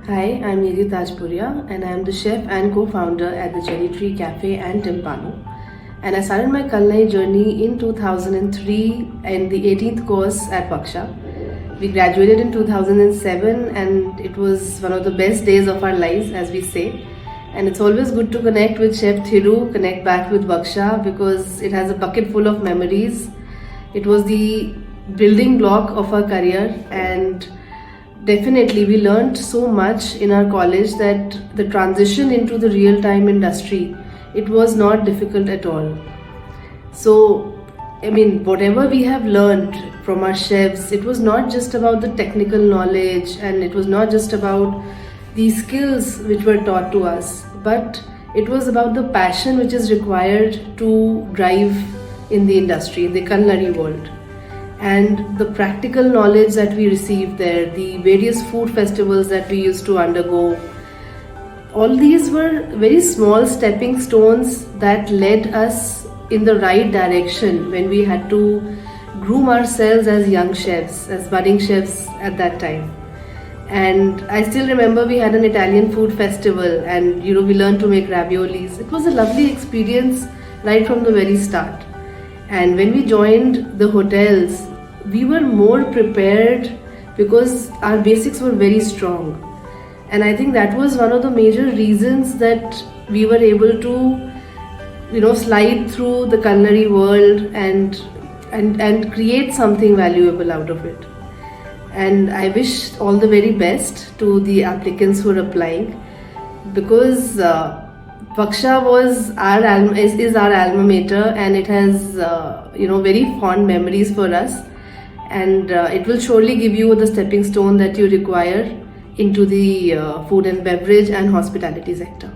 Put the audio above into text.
Hi, I'm Niyati and I'm the chef and co-founder at the Cherry Tree Cafe and Timpano. And I started my culinary journey in 2003 in the 18th course at WGSHA. We graduated in 2007 and it was one of the best days of our lives, as we say. And it's always good to connect with Chef Thiru, connect back with WGSHA because it has a bucket full of memories. It was the building block of our career, and definitely we learned so much in our college that the transition into the real-time industry, it was not difficult at all. So, whatever we have learned from our chefs, it was not just about the technical knowledge and it was not just about the skills which were taught to us, but it was about the passion which is required to drive in the industry, in the culinary world. And the practical knowledge that we received there, the various food festivals that we used to undergo, all these were very small stepping stones that led us in the right direction when we had to groom ourselves as young chefs, as budding chefs at that time. And I still remember we had an Italian food festival and we learned to make raviolis. It was a lovely experience right from the very start. And when we joined the hotels, we were more prepared because our basics were very strong. And I think that was one of the major reasons that we were able to, slide through the culinary world and create something valuable out of it. And I wish all the very best to the applicants who are applying, because WGSHA was is our alma mater, and it has very fond memories for us, and it will surely give you the stepping stone that you require into the food and beverage and hospitality sector.